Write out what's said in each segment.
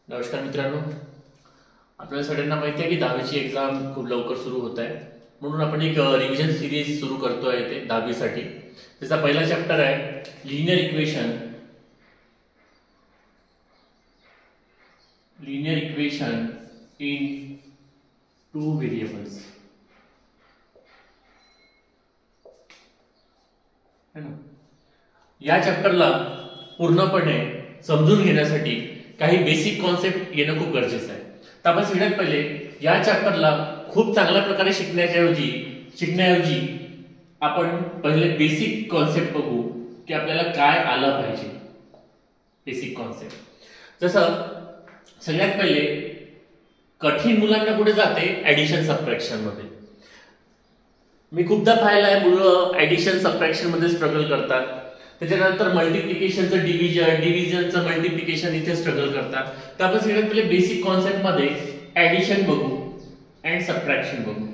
नमस्कार मित्रांनो, आपल्याला सगळ्यांना माहिती आहे की 10वीची एक्झाम खूप लवकर सुरू होत आहे. म्हणून आपण एक रिव्हिजन सिरीज सुरू करतोय ते 10वीसाठी. त्याचा पहिला चॅप्टर आहे linear equation in two variables. है ना. या चॅप्टरला पूर्णपणे समजून घेण्यासाठी काही बेसिक कॉन्सेप्ट येणं खूप गरजेचं आहे. तर आपण सगळ्यात पहिले या चॅप्टरला खूप चांगल्या प्रकारे शिकण्याऐवजी आपण पहिले बेसिक कॉन्सेप्ट बघू की आपल्याला काय आलं पाहिजे. बेसिक कॉन्सेप्ट जसं सगळ्यात पहिले कठीण मुलांना कुठे जाते, ऍडिशन सबट्रॅक्शन मध्ये. मी खूपदा पाहिलंय मुलं ऍडिशन सबट्रॅक्शन मध्ये स्ट्रगल करतात. त्याच्यानंतर मल्टिप्लिकेशनचं डिव्हिजनचं मल्टिप्लिकेशन इथे स्ट्रगल करतात. तर आपण सगळ्यात पहिले बेसिक कॉन्सेप्ट मध्ये ऍडिशन बघू अँड सबट्रॅक्शन बघू.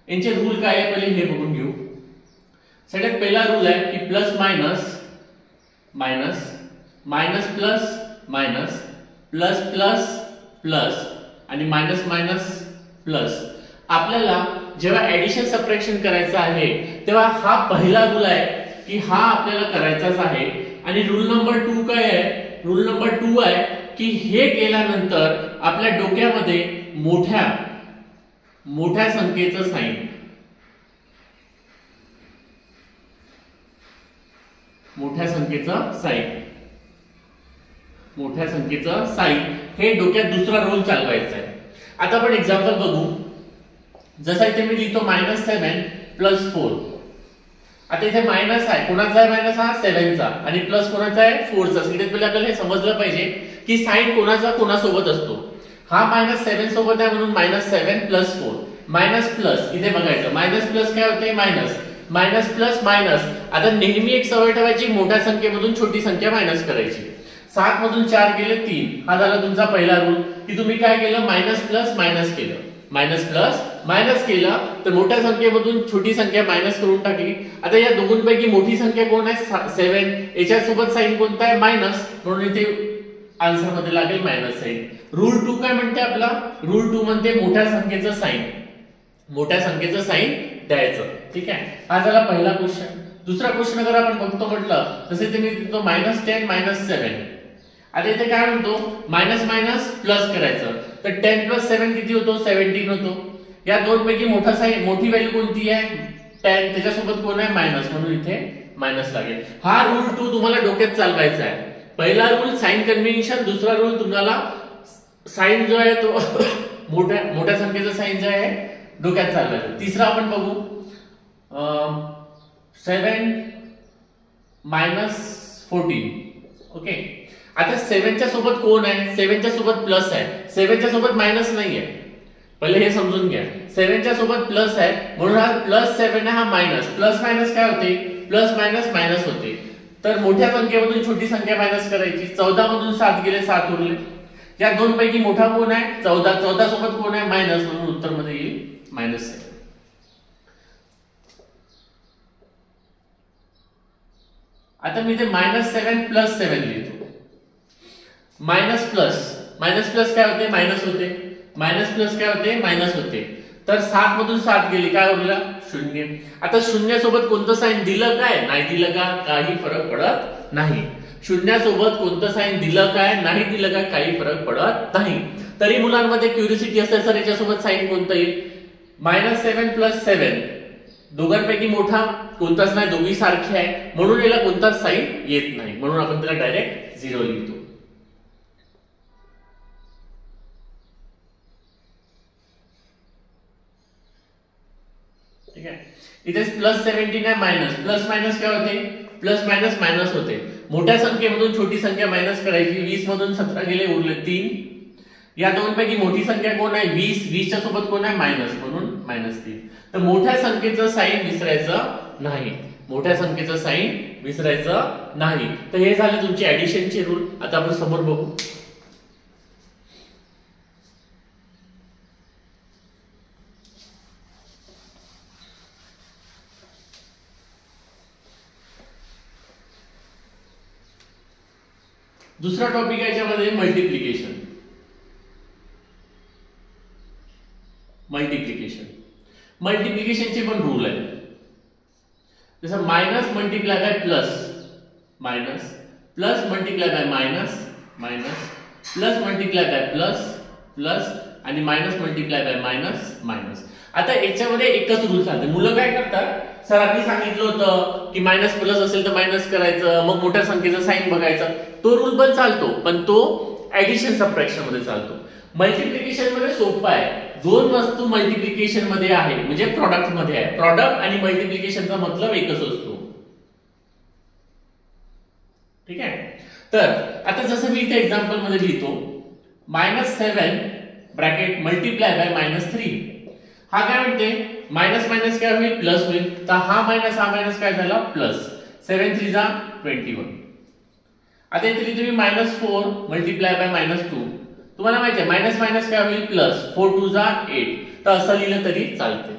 यांचे रूल काय आहे पहिले हे बघून घेऊ. सगळ्यात पहिला रूल आहे की plus minus minus minus plus minus plus plus plus आणि मायनस मायनस प्लस. आपल्याला जेव्हा ऍडिशन सबट्रॅक्शन करायचं आहे तेव्हा हा पहिला रूल आहे की हा आपल्याला करायचाच आहे. आणि रूल नंबर 2 काय आहे? रूल नंबर 2 आहे की हे केल्यानंतर आपल्या डोक्यामध्ये मोठ्या संख्येचं साइन मोठ्या संख्येचं साइन हे डोक्यात दुसरा रूल चालवायचा आहे. आता आपण एक्झाम्पल बघू. जसा इथे मी लिहितो -7 + 4. आता इथे मायनस आहे, कोणाचा आहे मायनस? हा 7 चा. आणि प्लस कोणाचा आहे? 4 चा. सगळ्यात पहिले आपल्याला हे समजलं पाहिजे की साइन कोणासोबत असतो. हा -7 सोबत आहे म्हणून -7 + 4. मायनस प्लस इथे बघायचं. मायनस प्लस काय होते? मायनस. Minus plus minus. आता नेहमी एक सवय ठेवायची, मोठ्या संख्येमधून छोटी संख्या मायनस करायची. 7 मधून 4 गेले 3. हा झाला तुमचा पहिला रूल की तुम्ही काय केलं? मायनस प्लस मायनस केलं. मायनस प्लस मायनस केलं तर मोठ्या संख्येमधून छोटी संख्या मायनस करून टाकली. आता या दोघांपैकी मोठी संख्या कोण आहे? 7. याच्यासोबत साइन कोणता आहे? मायनस. म्हणून इथे आन्सर मध्ये लागेल मायनस साइन. रूल 2 काय म्हणते आपला? रूल 2 म्हणते मोठ्या संख्येचं साइन द्यायचं. ठीक आहे. हा झाला पहिला क्वेश्चन. दुसरा क्वेश्चन अगर आपण बघतो म्हटलं तसे ते मी देतो -10 -7. आता इथे काय म्हणतो? मायनस मायनस प्लस करायचं. तर 10 + 7 किती होतो? 17 होतो. या दोन पैकी मोठी व्हॅल्यू कोणती आहे? 10. त्याच्यासोबत कोण आहे? मायनस. म्हणून इथे मायनस लागेल. हा रूल 2 तुम्हाला डोक्यात चालवायचा आहे. पहिला रूल साइन कन्व्हेन्शन, दुसरा रूल तुम्हाला साइन जो आहे तो मोठ्या संख्येचा साइन जो आहे डोक्यात चालवायचा. तिसरा आपण बघू 7 - 14. ओके. आता 7 च्या सोबत कोण आहे? 7 च्या सोबत प्लस आहे. 7 च्या सोबत मायनस नाहीये. पहिले हे समजून घ्या. 7 च्या सोबत प्लस आहे म्हणून हा +7 आहे, हा मायनस. प्लस मायनस काय होते? प्लस मायनस मायनस होते. तर मोठ्या संख्येमधून छोटी संख्या मायनस करायची. 14 मधून 7 गेले 7 उरले. या दोन पैकी मोठा कोण आहे? 14. 14 सोबत कोण आहे? मायनस. म्हणून उत्तर मध्ये येईल -7. आता मी ते -7 + 7 लिहितो. मायनस प्लस काय होते? मायनस होते. मायनस प्लस काय होते? मायनस होते. तर 7 मधून 7 गेली, काय उरलं? 0. आता 0 सोबत कोणतं साइन दिलं काय? नाही दिलं का? काही फरक पडत नाही. 0 सोबत कोणतं साइन दिलं काय? नाही दिलं का? काही फरक पडत नाही. तरी मुलांमध्ये क्युरियोसिटी असते, सर याच्यासोबत साइन कोणतं येईल? -7 + 7 दोघांपैकी मोठा कोणताच नाही, दोघी सारखे आहे म्हणून याला कोणताच साइन येत नाही. म्हणून आपण त्याला डायरेक्ट 0 लिहितो. ठीक आहे. इथे +17 आहे, मायनस. प्लस मायनस काय होते? प्लस मायनस मायनस होते. मोठ्या संख्येमधून छोटी संख्या मायनस करायची. 20 मधून 17 गेले, उरले 3. या दोन पैकी मोठी संख्या कोण आहे? 20. 20 च्या सोबत कोण आहे? मायनस. म्हणून -3. तर मोठ्या संख्येचं साइन विसरायचं नाही. तर हे झाले तुमचे ऍडिशनचे रूल. आता आपण समोर बघू. दुसरा टॉपिक आहे याच्यामध्ये मल्टिप्लिकेशन. मल्टिप्लिकेशनचे पण रूल आहे. जसं minus multiply by plus, minus plus multiply by minus, minus plus multiply by plus, plus आणि minus multiply by minus, minus. आता याच्यामध्ये एकच रूल चालते. मुलं काय करतात, सरांनी सांगितलं होतं की मायनस प्लस असेल तर मायनस करायचं, मग मोठ्या संख्येचं साइन बघायचं. तो रूल पण चालतो, पण तो ऍडिशन सबट्रॅक्शन मध्ये चालतो. मल्टिप्लिकेशन मध्ये सोपं आहे. दोन वस्तू मल्टिप्लिकेशन मध्ये आहे म्हणजे प्रॉडक्ट मध्ये आहे. प्रॉडक्ट आणि मल्टिप्लिकेशनचा मतलब एकच असतो. ठीक आहे. तर आता जसं मी इथे एक्झाम्पल मध्ये लिहितो, -7 ब्रॅकेट मल्टिप्लाय बाय -3. हा काय म्हणते, मायनस मायनस काय होईल, प्लस होईल. तर हा मायनस काय झाला, प्लस. 7 3 जा 21. आता इथे तुम्ही -4 मल्टिप्लाय बाय -2. तुम्हाला माहिती आहे मायनस मायनस काय होईल, प्लस. 4 2 जा 8. तर असं लिहिलं तरी चालते.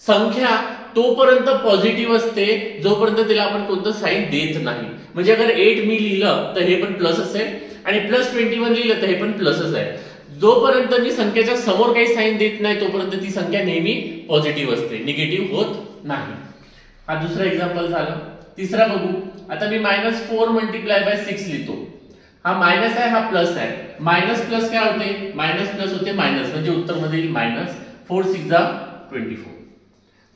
संख्या तोपर्यंत पॉझिटिव्ह असते जोपर्यंत तिला आपण कोणतं साइन देत नाही. म्हणजे अगर 8 मी लिहिलं तर हे पण प्लस असेल आणि +21 लिहिलं तर हे पण प्लसच आहे. जोपर्यंत मी संख्येच्या समोर काही साइन देत नाही तोपर्यंत ती संख्या नेहमी पॉझिटिव्ह असते, निगेटिव्ह होत नाही. हा दुसरा एक्झाम्पल झाला. तिसरा बघू. आता मी -4 मल्टिप्लाय बाय 6 लिहितो. हा मायनस आहे, हा प्लस आहे. मायनस प्लस काय होते, मायनस प्लस होते मायनस, म्हणजे उत्तर मध्ये येईल मायनस. 4 6 जा 24.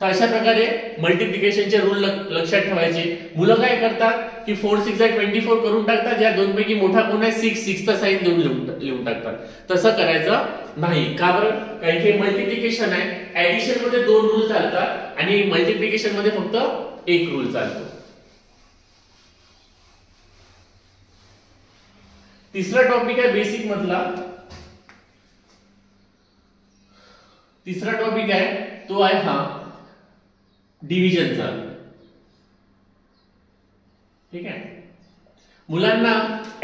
तर अशा प्रकारे मल्टिप्लिकेशनचे रूल लक्षात ठेवायचे. मुलं काय करतात की 4 6 जा 24 करून टाकतात. या दोन पैकी मोठा कोण आहे, 6 चा साइन देऊन लिहून टाकतात. तसं करायचं नाही. का बरं, कारण की मल्टिप्लिकेशन आहे, ऍडिशन मध्ये 2 रूल चालतात आणि मल्टिप्लिकेशन मध्ये फक्त 1 रूल चालतो. तिसरा टॉपिक आहे बेसिक मधला. तिसरा टॉपिक आहे तो आहे हा डिव्हिजनचा. ठीक आहे. मुलांना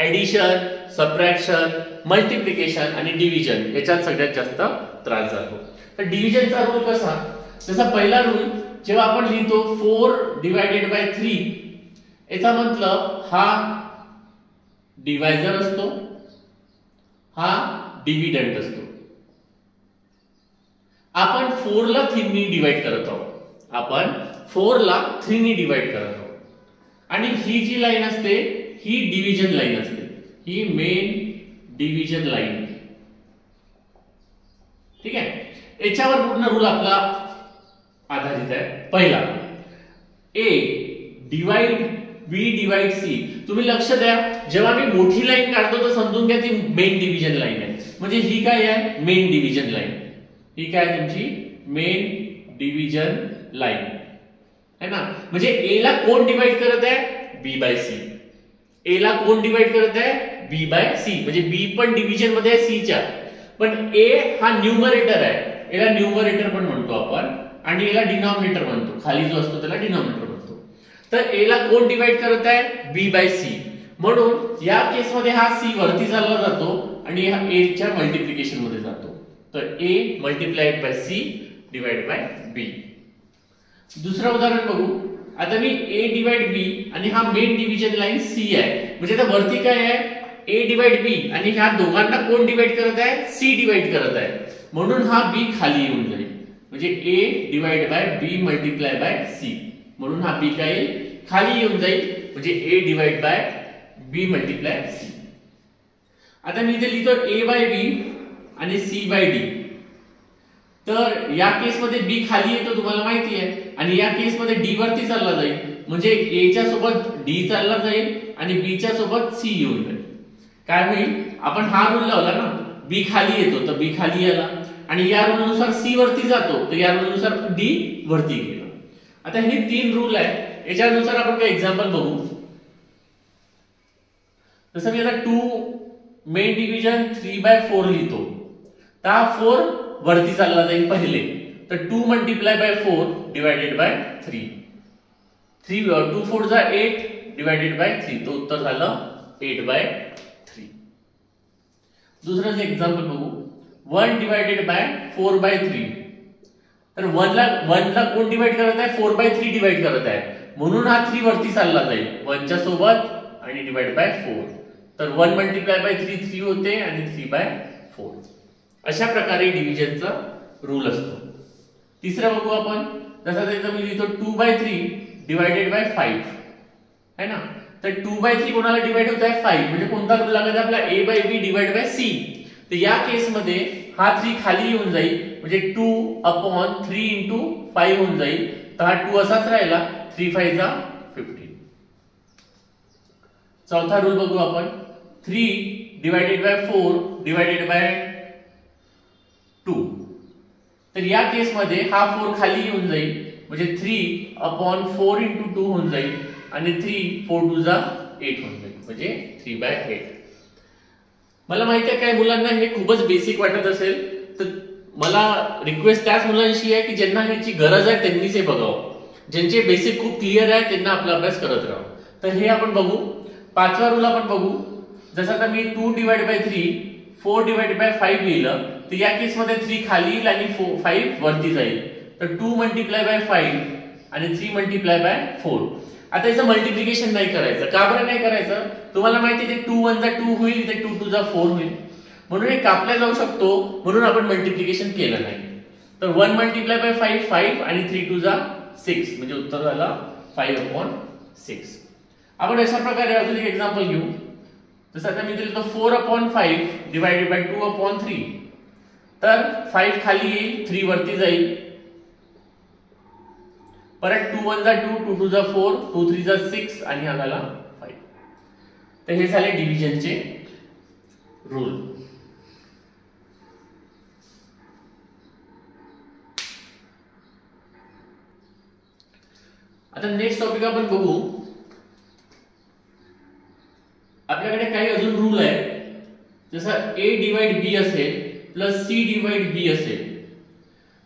ऍडिशन, सबट्रॅक्शन, मल्टिप्लिकेशन आणि डिव्हिजन याच्यात सगळ्यात जास्त त्रास जातो. तर डिव्हिजनचा रूल कसा, जसा पहिला रूल जेव्हा आपण लिहितो 4 डिवायडेड बाय 3, याचा मतलब हा डिवायझर असतो, हा डिव्हिडंड असतो. आपण 4 ला 3 ने डिवाइड करत आहोत. आपण 4 ला 3 ने डिवाइड करत आहोत. आणि ही जी लाईन असते ही डिव्हिजन लाईन असते, ही मेन डिव्हिजन लाईन. ठीक आहे. याच्यावर पूर्ण रूल आपला आधारित आहे. पहिला, ए डिवाइड बी डिवाइड सी. तुम्ही लक्ष द्या, जेव्हा मी मोठी लाईन काढतो तर समजून घ्या ती मेन डिव्हिजन लाईन आहे. म्हणजे ही काय आहे, मेन डिव्हिजन लाईन. ही काय आहे तुमची मेन डिव्हिजन लाईन है ना. म्हणजे ए ला कोण डिवाइड करत आहे, बी बाय सी. ए ला कोण डिवाइड करत आहे, बी बाय सी. म्हणजे बी पण डिव्हिजन मध्ये आहे सी च्या, पण ए हा न्यूमरेटर आहे. याला न्यूमरेटर पण म्हणतो आपण आणि याला डिनॉमिनेटर म्हणतो. खाली जो असतो त्याला डिनॉमिनेटर म्हणतो. तर ए ला कोण डिवाइड करत आहे, बी बाय सी. म्हणून या केस मध्ये हा सी वरती चालला जातो आणि हा ए च्या मल्टिप्लिकेशन मध्ये जातो. तर A multiplied by C divide by B. दुसरं उदाहरण बघू. आता मी ए डिवाइड बी आणि हा मेन डिव्हिजन लाईन सी आहे. म्हणजे आता वरती काय आहे, ए डिवाइड बी आणि ह्या दोघांना कोण डिवाइड करत आहे, सी डिवाइड करत आहे. म्हणून हा बी खाली येऊन जाईल. म्हणजे A divide by B multiply by C. म्हणून हा बी काय येईल, खाली येऊन जाईल. म्हणजे A divide by B multiply C. आता मी इथे लिहितो ए बाय बी आणि सी बाय डी. तर या केस मध्ये बी खाली येतो तुम्हाला माहिती आहे आणि या केस मध्ये डी वरती चालला जाईल. म्हणजे ए च्या सोबत डी चालला जाईल आणि बी च्या सोबत सी येऊन जाईल. काय होईल, आपण हा रूल लावला ना, बी खाली येतो तर बी खाली आला आणि या रूल नुसार सी वरती जातो तर या रूल नुसार डी वरती गेला. आता हे 3 रूल आहे. याच्यानुसार आपण काही एक्झाम्पल बघू. जसं मी आता 2 मेन डिव्हिजन 3/4 लिहितो. तर हा 4 वरती चालला जाईल पहिले. तर 2 मल्टिप्लाय बाय 4 डिवायडेड बाय 3. 2 4 जा 8 डिवायडेड बाय 3. तो उत्तर झालं 8/3. दुसरं एक्झाम्पल बघू. 1 डिवायडेड बाय 4/3. तर 1 ला कोण डिवाइड करत आहे, 4/3 डिवाइड करत आहे. म्हणून हा 3 वरती चालला जाईल 1 च्या सोबत आणि डिवाइड बाय 4. तर 1 मल्टिप्लाय बाय 3 3 होते आणि 3/4. अशा प्रकारे डिव्हिजनचा रूल असतो. तिसरा बघू आपण. जसा त्याचा मी लिहितो 2/3 डिवायडेड बाय 5 है ना. तर 2/3 कोणाला डिवाइड होत आहे 5 म्हणजे कोणता रूल लागायचा आपला a/b डिवाइड बाय c. तर या केस मध्ये हा 3 खाली येऊन जाईल म्हणजे 2/3 into 5 होऊन जाईल. तर हा 2 असाच राहिला. 3 5 जा 15. चौथा रूल बघू आपण. 3 डिवायडेड बाय 4 डिवायडेड बाय 2. तर या केस मध्ये हा 4 खाली येऊन जाईल म्हणजे 3/4 into 2 होऊन जाईल आणि 3 4 2 जा 8 होऊन जाईल म्हणजे 3/8. मला माहिती आहे काय मुलांना हे खूपच बेसिक वाटत असेल, तर मला रिक्वेस्ट त्याच मुलांशी आहे की ज्यांना ह्याची गरज आहे त्यांनीच हे बघावं. ज्यांचे बेसिक खूप क्लिअर आहे त्यांना आपला अभ्यास करत राहावं. तर हे आपण बघू. पाचवा रूल आपण बघू. जसं आता मी 2 डिवाइड बाय 3 4 डिवाइड बाय 5 लिहिलं, तर या केस मध्ये 3 खाली येईल आणि 5 वरती जाईल. तर 2 मल्टिप्लाय बाय 5 आणि 3 मल्टिप्लाय बाय 4. आता याचं मल्टिप्लिकेशन नाही करायचं. का बरं नाही करायचं? तुम्हाला माहिती आहे 2 1 जा 2 होईल, इथे 2 2 जा 4 होईल. म्हणून हे कापल्या जाऊ शकतो, म्हणून आपण मल्टिप्लिकेशन केलं नाही. तर 1 मल्टिप्लाय बाय 5 5 आणि 3 2 जा 6 म्हणजे उत्तर झालं 5/6. आपण अशा प्रकारे अजून एक एक्झाम्पल घेऊ. जसं आता मी दिलं 4/5 डिवायडेड बाय 2/3. तर 5 खाली येईल 3 वरती जाईल. परत 2 1 जा 2 2 2 जा 4 2 3 जा 6 आणि हा झाला 5. तर हे झाले डिव्हिजनचे रूल. आता नेक्स्ट टॉपिक आपण बघू. आपल्याकडे काही अजून रूल आहे. जसं a डिवाइड b असेल प्लस c डिवाइड b असेल,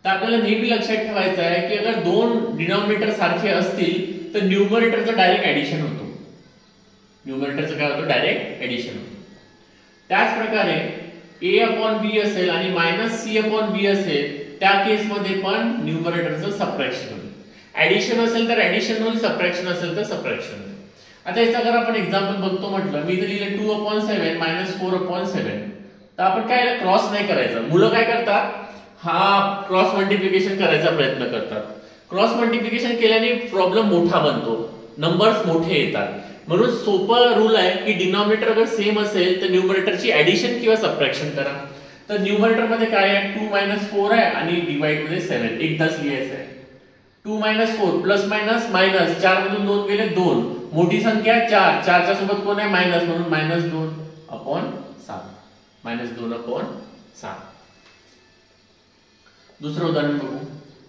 तर आपल्याला नेहमी लक्षात ठेवायचं आहे की अगर दोन डिनॉमिनेटर सारखे असतील तर न्यूमरेटरचं डायरेक्ट ऍडिशन होतो. न्यूमरेटरचं काय होतं? डायरेक्ट ऍडिशन होतं. त्याच प्रकारे a/b असेल आणि -c/b असेल, त्या केस मध्ये पण न्यूमरेटरचं सबट्रॅक्शन होईल. ऍडिशन असेल तर ऍडिशन होईल, सबट्रॅक्शन असेल तर सबट्रॅक्शन होईल. आता याचा अगर आपण एक्झाम्पल बघतो म्हटलं, मी इथे लिहिलं 2/7 -4/7. तर आपण काय क्रॉस नाही करायचं. मुलं काय करतात? हा क्रॉस मल्टिप्लिकेशन करायचा प्रयत्न करतात. क्रॉस मल्टिप्लिकेशन केल्याने प्रॉब्लेम मोठा बनतो, नंबर्स मोठे येतात. म्हणून सोपा रूल आहे की डिनॉमिनेटर अगर सेम असेल तर न्यूमरेटरची ऍडिशन किंवा सबट्रॅक्शन करा. तर न्यूमरेटर मध्ये काय आहे? 2 - 4 आहे आणि डिवाइड मध्ये 7 एकदाच लिहायचं आहे. 2 - 4 प्लस मायनस मायनस 4 मधून 2 गेले 2. मोठी संख्या 4 4च्या सोबत कोण आहे? मायनस, म्हणून -2/7 -2/7. दुसरं उदाहरण बघू.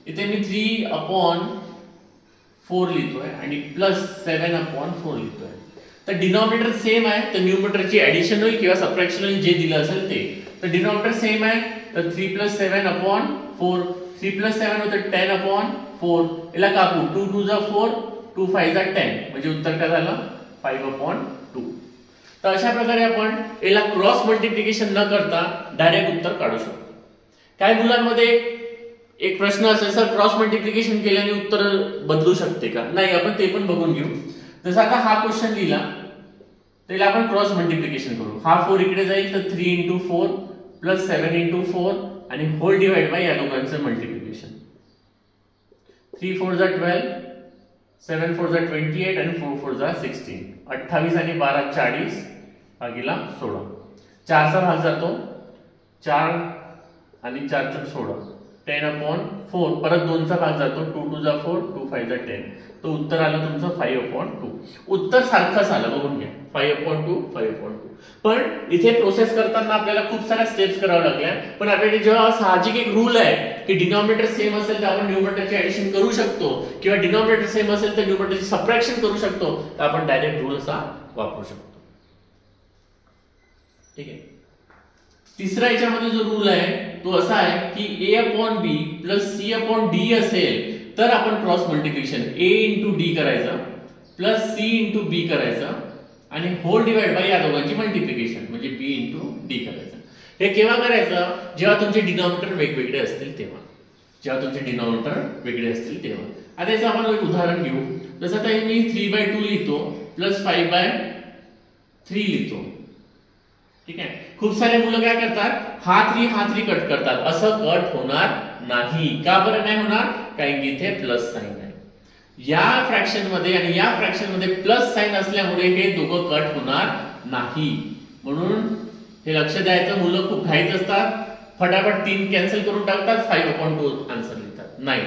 इथे मी 3/4 लिहितोय आणि +7/4 लिहितोय. तर डिनॉमिनेटर सेम आहे तर न्यूमरेटरची ऍडिशन होईल किंवा सबट्रॅक्शन होईल, जे दिलं असेल ते. तर डिनॉमिनेटर सेम आहे तर 3 + 7/4 3 + 7 होतं 10/4. याला कापू. 2 2 जा 4 2 5 जा 10 म्हणजे उत्तर काय झालं? 5/2. तर अशा प्रकारे आपण याला क्रॉस मल्टिप्लिकेशन न करता डायरेक्ट उत्तर काढू शकतो. काही मुलांमध्ये एक प्रश्न असेल, सर क्रॉस मल्टिप्लिकेशन केल्याने उत्तर बदलू शकते का? नाही, आपण ते पण बघून घेऊ. जसं आता हा क्वेश्चन लिहिला त्याला आपण क्रॉस मल्टिप्लिकेशन करू. हा 4 इकडे जाईल तर 3 × 4 + 7 × 4 आणि होल डिवाइड बाय या दोघांचं मल्टिप्लिकेशन. 3 4 जा 12 7 4 जा 28 आणि 4 4 जा 16. 28 आणि 12 40 भागिला 16. 4चा भाग जातो 4 आणि 4 × 16 10/4. परत 2चा भाग जातो 2 2 जा 4 2 5 जा 10. तो उत्तर आलं तुमचं 5/2. उत्तर सारखंच आलं, बघून घ्या. 5/2 5/2. पण इथे प्रोसेस करताना आपल्याला खूप साऱ्या स्टेप्स कराव्या लागल्या. पण आपल्याकडे जेव्हा साहजिक एक रूल आहे की डिनॉमिनेटर सेम असेल तर आपण न्यूमरेटरची ऍडिशन करू शकतो किंवा डिनॉमिनेटर सेम असेल तर न्यूमरेटरची सबट्रॅक्शन करू शकतो, तर आपण डायरेक्ट रूल असा वापरू शकतो. ठीक आहे. तिसरा याच्यामध्ये जो रूल आहे तो असा आहे की a/b + c/d असेल तर आपण क्रॉस मल्टिप्लिकेशन a × d करायचं प्लस c × b करायचं आणि होल डिवाइड बाय या दोघांची मल्टिप्लिकेशन म्हणजे b × d करायचं. हे केव्हा करायचं? जेव्हा तुमचे डिनॉमिनेटर वेगवेगळे असतील तेव्हा. जेव्हा तुमचे डिनॉमिनेटर वेगळे असतील तेव्हा. आता याचं आपण एक उदाहरण घेऊ. जसं आता मी 3/2 लिहितो प्लस 5/3 लिहितो. ठीक आहे. खूप सारे मुलं काय करतात, हा 3 कट करतात. असं कट होणार नाही. का बरं नाही होणार? कारण की इथे प्लस साइन आहे. या फ्रॅक्शन मध्ये आणि या फ्रॅक्शन मध्ये प्लस साइन असल्यामुळे हे दोघं कट होणार नाही. म्हणून हे लक्ष द्यायचं. मुलं खूप घाईत असतात, फटाफट 3 कॅन्सल करून टाकतात, 5/2 आन्सर लिहितात. नाही,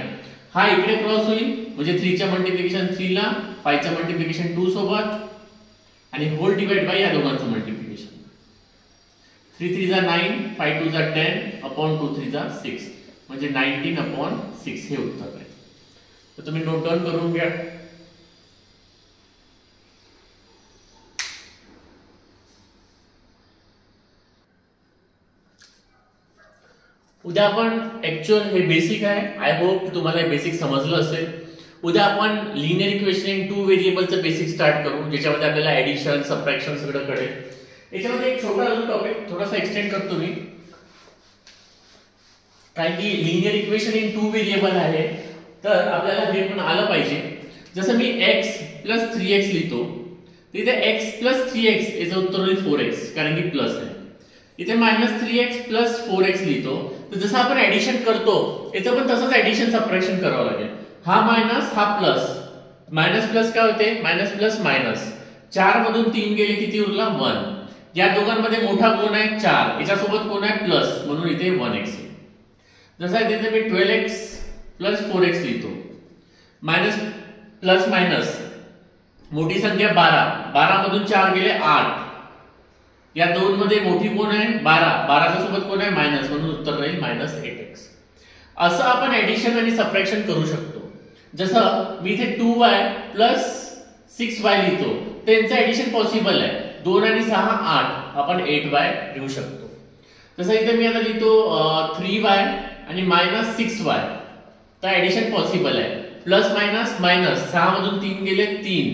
हा इकडे क्रॉस होईल म्हणजे 3 च्या मल्टिप्लिकेशन 3 ला, 5 च्या मल्टिप्लिकेशन 2 सोबत आणि होल डिवाइड बाय या दोघांचं मल्टिप्लिकेशन. 3 3 जा 9, 5 2 जा 10 अपॉन 2 3 जा 6 म्हणजे 19/6 हे उत्तर आहे. तर तुम्ही नोट डाउन करून घ्या. उद्या आपण ऍक्च्युअल हे बेसिक आहे. आय होप तुम्हाला हे बेसिक समजलं असेल. उद्या आपण लिनियर इक्वेशन इन 2 व्हेरिएबलचं बेसिक स्टार्ट करू, ज्याच्यामध्ये आपल्याला ऍडिशन सबट्रॅक्शन सगळं कळेल. याच्यामध्ये एक छोटा टॉपिक थोडासा एक्सटेंड करतो मी, कारण की लिनियर इक्वेशन इन 2 व्हेरिएबल आहे, तर आपल्याला हे पण आलं पाहिजे. जसं मी x + 3x लिहितो, तिथे x + 3x याचं उत्तर होईल 4x, कारण की प्लस आहे. इथे -3x + 4x लिहितो, तर जसं आपण ऍडिशन करतो याचं पण तसंच ऍडिशन सबट्रॅक्शन करावं लागेल. हा मायनस हा प्लस, मायनस प्लस काय होते, मायनस प्लस मायनस. 4 मधून 3 गेले, किती उरला 1. या दोघांमध्ये मोठा कोण आहे 4, याच्यासोबत कोण आहे प्लस, म्हणून इथे 1x. जसं इथे मी 12x + 4x लिहितो, मायनस प्लस मायनस, मोठी संख्या 12, 12 मधून 4 गेले 8. या दोन मध्ये मोठी कोण आहे 12, 12 च्या सोबत कोण आहे मायनस, म्हणून उत्तर राहील -8x. असं आपण ऍडिशन आणि सबट्रॅक्शन करू शकतो. जसं मी इथे 2y + 6y लिहितो, त्यांचं ऍडिशन पॉसिबल आहे. 2 आणि 6 8, आपण 8y लिहू शकतो. जसं इथे मी आता लिहितो 3y आणि -6y, तर ऍडिशन पॉसिबल आहे. प्लस मायनस मायनस, 6 मधून 3 गेले 3,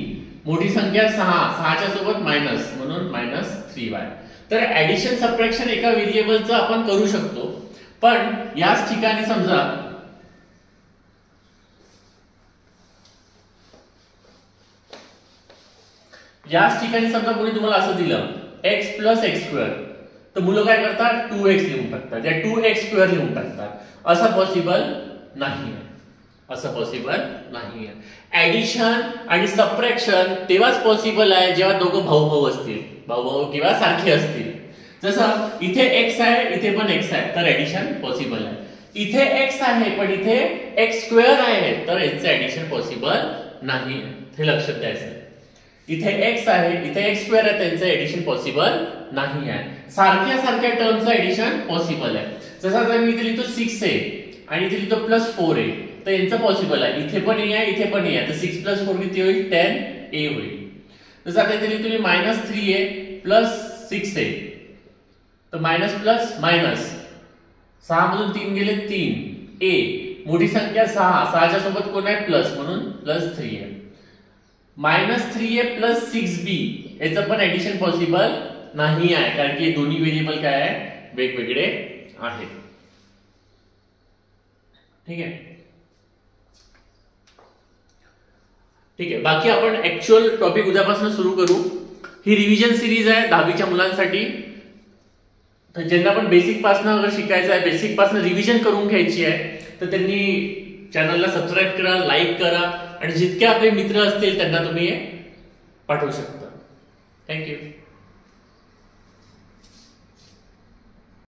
मोठी संख्या 6, 6 च्या सोबत मायनस, म्हणून -3y. तर ऍडिशन सबट्रॅक्शन एका व्हेरिएबलचं आपण करू शकतो. पण याच ठिकाणी समजा कोणी तुम्हाला असं दिलं x + x², तर मुलं काय करतात 2x लिहून टाकतात, या 2x² लिहून टाकतात. असं पॉसिबल नाही आहे, असं पॉसिबल नाही आहे. ऍडिशन आणि सबट्रॅक्शन तेव्हाच पॉसिबल आहे जेव्हा दोघं भाऊ असतील, भाऊ किंवा सारखे असतील. जसं इथे x आहे, इथे पण x आहे, तर ऍडिशन पॉसिबल आहे. इथे x आहे पण इथे x² आहे, तर याचं ऍडिशन पॉसिबल नाही. हे लक्षात द्यायचं. इथे x आहे, इथे x² आहे, त्यांचं ऍडिशन पॉसिबल नाही आहे. सारख्या टर्मचं ऍडिशन पॉसिबल आहे. जसं जर मी इथे लिहितो 6a आणि इथे लिहितो +4a, तर यांचं पॉसिबल आहे. इथे पण a आहे, इथे पण a आहे, तर 6 + 4 किती होईल 10a होईल. जसं आता इथे लिहितो मी -3a + 6a, तर मायनस प्लस मायनस, 6 मधून 3 गेले 3, a मोठी संख्या 6, 6 च्या सोबत कोण आहे प्लस, म्हणून +3a. -3a + 6b याचं पण ऍडिशन पॉसिबल नाही आहे, कारण की दोन्ही व्हेरिएबल काय आहे वेगवेगळे आहेत. ठीक आहे. बाकी आपण ऍक्च्युअल टॉपिक उद्यापासून सुरू करू. ही रिव्हिजन सिरीज आहे 10वीच्या मुलांसाठी. तर ज्यांना पण बेसिक पासून अगर शिकायचं आहे, बेसिक पासून रिव्हिजन करून घ्यायची आहे, तर त्यांनी चॅनलला सबस्क्राईब करा, लाईक करा आणि जितके आपले मित्र असतील त्यांना तुम्ही पाठवू शकता. थँक्यू.